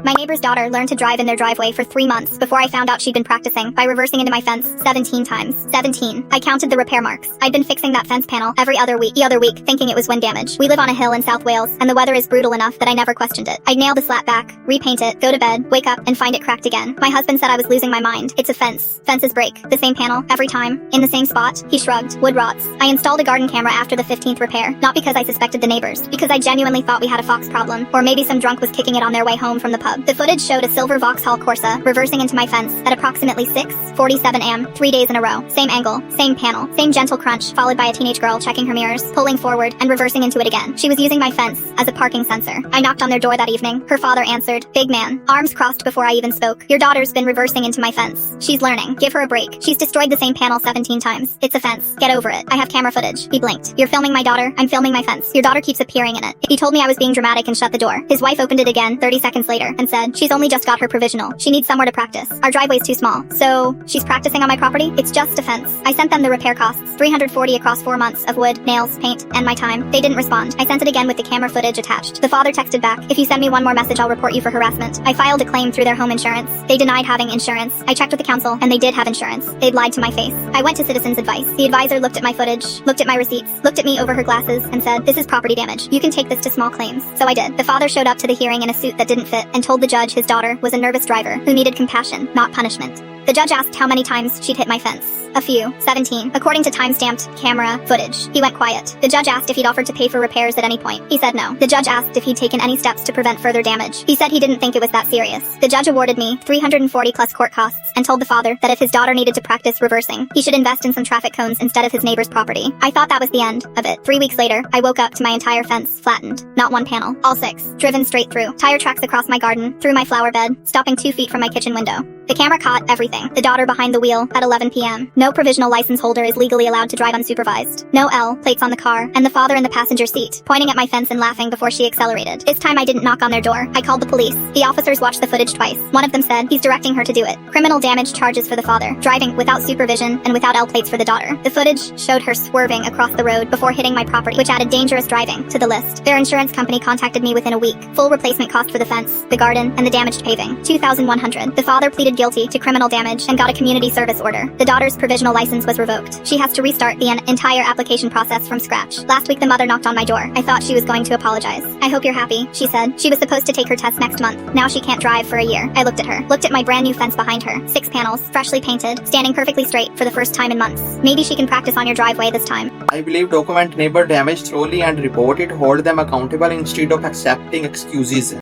My neighbor's daughter learned to drive in their driveway for 3 months before I found out she'd been practicing by reversing into my fence 17 times. 17. I counted the repair marks. I'd been fixing that fence panel every other week, thinking it was wind damage. We live on a hill in South Wales, and the weather is brutal enough that I never questioned it. I'd nail the slat back, repaint it, go to bed, wake up, and find it cracked again. My husband said I was losing my mind. It's a fence. Fences break. The same panel, every time. In the same spot. He shrugged. Wood rots. I installed a garden camera after the 15th repair, not because I suspected the neighbors, because I genuinely thought we had a fox problem, or maybe some drunk was kicking it on their way home from the pub. The footage showed a silver Vauxhall Corsa reversing into my fence at approximately 6:47 am, 3 days in a row. Same angle, same panel, same gentle crunch, followed by a teenage girl checking her mirrors, pulling forward, and reversing into it again. She was using my fence as a parking sensor. I knocked on their door that evening. Her father answered. Big man. Arms crossed before I even spoke. Your daughter's been reversing into my fence. She's learning. Give her a break. She's destroyed the same panel 17 times. It's a fence. Get over it. I have camera footage. He blinked. You're filming my daughter? I'm filming my fence. Your daughter keeps appearing in it. He told me I was being dramatic and shut the door. His wife opened it again 30 seconds later and said, she's only just got her provisional. She needs somewhere to practice. Our driveway's too small. So, she's practicing on my property? It's just a fence. I sent them the repair costs, $340 across 4 months of wood, nails, paint, and my time. They didn't respond. I sent it again with the camera footage attached. The father texted back, if you send me one more message I'll report you for harassment. I filed a claim through their home insurance. They denied having insurance. I checked with the council, and they did have insurance. They'd lied to my face. I went to Citizens Advice. The advisor looked at my footage, looked at my receipts, looked at me over her glasses, and said, this is property damage. You can take this to small claims. So I did. The father showed up to the hearing in a suit that didn't fit and told the judge his daughter was a nervous driver who needed compassion, not punishment. The judge asked how many times she'd hit my fence. A few. 17. According to time-stamped camera footage. He went quiet. The judge asked if he'd offered to pay for repairs at any point. He said no. The judge asked if he'd taken any steps to prevent further damage. He said he didn't think it was that serious. The judge awarded me $340 plus court costs and told the father that if his daughter needed to practice reversing, he should invest in some traffic cones instead of his neighbor's property. I thought that was the end of it. 3 weeks later, I woke up to my entire fence flattened. Not one panel. All 6. Driven straight through. Tire tracks across my garden, through my flower bed, stopping 2 feet from my kitchen window. The camera caught everything. The daughter behind the wheel at 11 p.m. No provisional license holder is legally allowed to drive unsupervised. No L plates on the car, and the father in the passenger seat, pointing at my fence and laughing before she accelerated. This time I didn't knock on their door. I called the police. The officers watched the footage twice. One of them said he's directing her to do it. Criminal damage charges for the father, driving without supervision and without L plates for the daughter. The footage showed her swerving across the road before hitting my property, which added dangerous driving to the list. Their insurance company contacted me within a week. Full replacement cost for the fence, the garden, and the damaged paving. $2,100. The father pleaded guilty to criminal damage and got a community service order. The daughter's provisional license was revoked. She has to restart the entire application process from scratch. Last week the mother knocked on my door. I thought she was going to apologize. I hope you're happy, she said. She was supposed to take her test next month. Now she can't drive for a year. I looked at her. Looked at my brand new fence behind her. 6 panels, freshly painted, standing perfectly straight for the first time in months. Maybe she can practice on your driveway this time. I believe document neighbor damage thoroughly and report it. Hold them accountable instead of accepting excuses.